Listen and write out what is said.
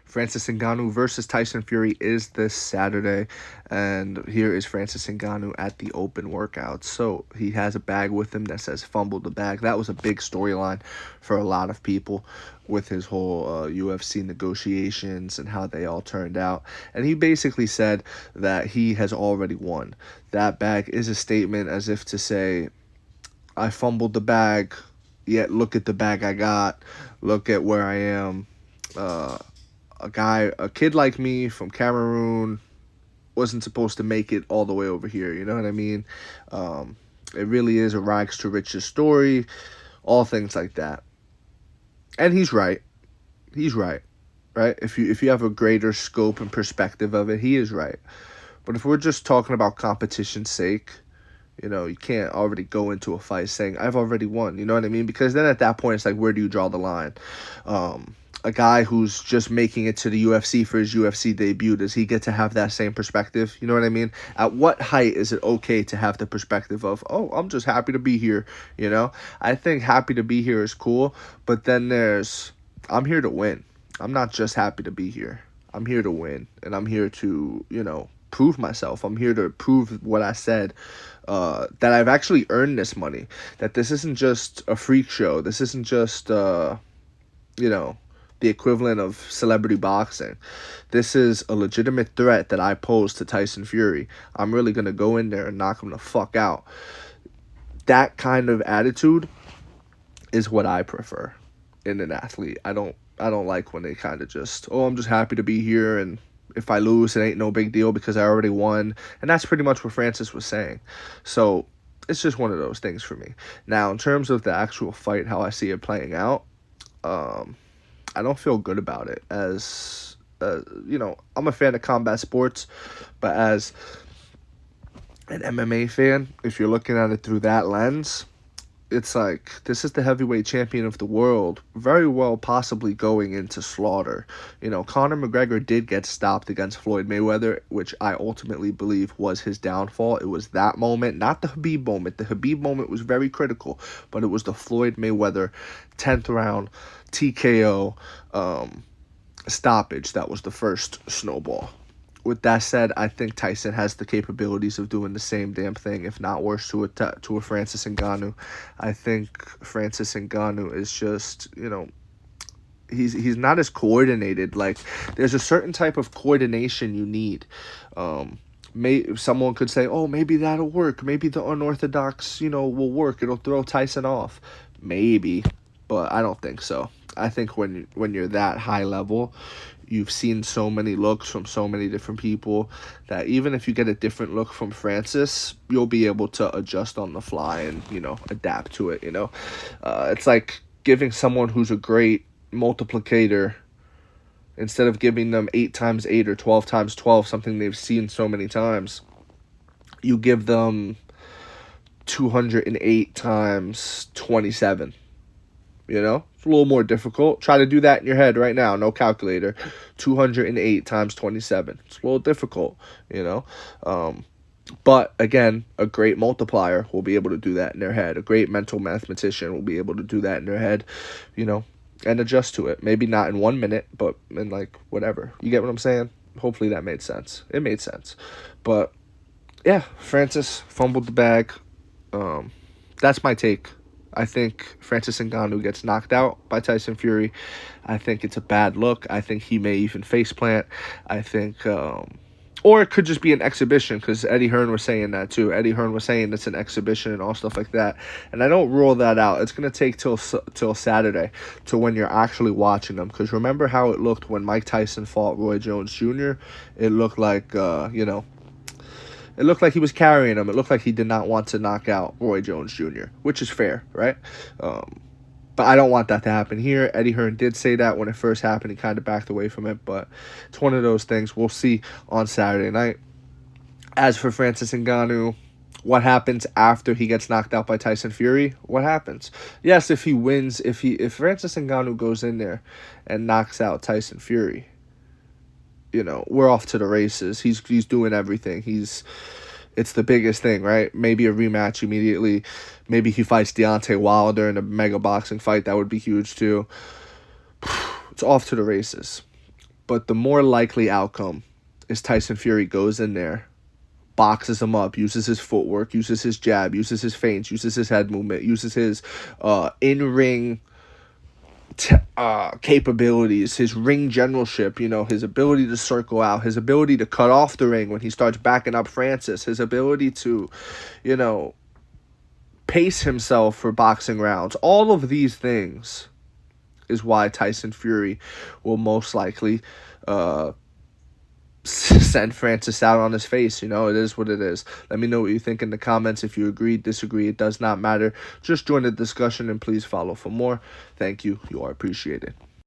Francis Ngannou versus Tyson Fury is this Saturday, and here is Francis Ngannou at the open workout. So he has a bag with him that says "fumbled the bag." That was a big storyline for a lot of people with his whole UFC negotiations and how they all turned out. And he basically said that he has already won. That bag is a statement as if to say, I fumbled the bag, yet look at the bag I got. Look at where I am. Uh, a kid like me from Cameroon wasn't supposed to make it all the way over here. You know what I mean? It really is a rags to riches story, all things like that. And he's right. He's right. Right? If you have a greater scope and perspective of it, he is right. But if we're just talking about competition's sake, you can't already go into a fight saying, I've already won. You know what I mean? Because then at that point, it's like, where do you draw the line? A guy who's just making it to the UFC for his UFC debut, does he get to have that same perspective? You know what I mean? At what height is it okay to have the perspective of, oh, I'm just happy to be here, I think happy to be here is cool, but then I'm here to win. I'm not just happy to be here. I'm here to win, and I'm here to, prove myself. I'm here to prove what I said, that I've actually earned this money, that this isn't just a freak show. This isn't just, the equivalent of celebrity boxing. This is a legitimate threat that I pose to Tyson Fury. I'm really going to go in there and knock him the fuck out. That kind of attitude is what I prefer in an athlete. I don't like when they kind of just, I'm just happy to be here, and if I lose, it ain't no big deal because I already won. And that's pretty much what Francis was saying. So it's just one of those things for me. Now, in terms of the actual fight, how I see it playing out, I don't feel good about it. As I'm a fan of combat sports, but as an MMA fan, if you're looking at it through that lens, it's like, this is the heavyweight champion of the world, very well possibly going into slaughter. Conor McGregor did get stopped against Floyd Mayweather, which I ultimately believe was his downfall. It was that moment, not the Khabib moment. The Khabib moment was very critical, but it was the Floyd Mayweather 10th round TKO stoppage that was the first snowball. With that said, I think Tyson has the capabilities of doing the same damn thing, if not worse, to a Francis Ngannou. I think Francis Ngannou is just, he's not as coordinated. Like, there's a certain type of coordination you need. Someone could say, oh, maybe that'll work. Maybe the unorthodox, will work. It'll throw Tyson off. Maybe, but I don't think so. I think when you're that high level, you've seen so many looks from so many different people that even if you get a different look from Francis, you'll be able to adjust on the fly and, adapt to it, It's like giving someone who's a great multiplicator, instead of giving them 8 times 8 or 12 times 12, something they've seen so many times, you give them 208 times 27. It's a little more difficult. Try to do that in your head right now. No calculator. 208 times 27. It's a little difficult, But, again, a great multiplier will be able to do that in their head. A great mental mathematician will be able to do that in their head, and adjust to it. Maybe not in 1 minute, but in, whatever. You get what I'm saying? Hopefully that made sense. It made sense. But, yeah, Francis fumbled the bag. That's my take. I think Francis Ngannou gets knocked out by Tyson Fury. I think it's a bad look. I think he may even faceplant. I think, or it could just be an exhibition, because Eddie Hearn was saying that too. Eddie Hearn was saying it's an exhibition and all stuff like that. And I don't rule that out. It's going to take till Saturday to when you're actually watching them. Because remember how it looked when Mike Tyson fought Roy Jones Jr.? It looked like, it looked like he was carrying him. It looked like he did not want to knock out Roy Jones Jr., which is fair, right? But I don't want that to happen here. Eddie Hearn did say that when it first happened. He kind of backed away from it, but it's one of those things. We'll see on Saturday night. As for Francis Ngannou, what happens after he gets knocked out by Tyson Fury? What happens? Yes, if he wins, if Francis Ngannou goes in there and knocks out Tyson Fury, we're off to the races. He's doing everything. It's the biggest thing, right? Maybe a rematch immediately. Maybe he fights Deontay Wilder in a mega boxing fight. That would be huge too. It's off to the races. But the more likely outcome is Tyson Fury goes in there, boxes him up, uses his footwork, uses his jab, uses his feints, uses his head movement, uses his in-ring capabilities, his ring generalship, his ability to circle out, his ability to cut off the ring when he starts backing up Francis, his ability to, pace himself for boxing rounds. All of these things is why Tyson Fury will most likely send Francis out on his face. It is what it is. Let me know what you think in the comments. If you agree, disagree, it does not matter. Just join the discussion and please follow for more. Thank you. You are appreciated.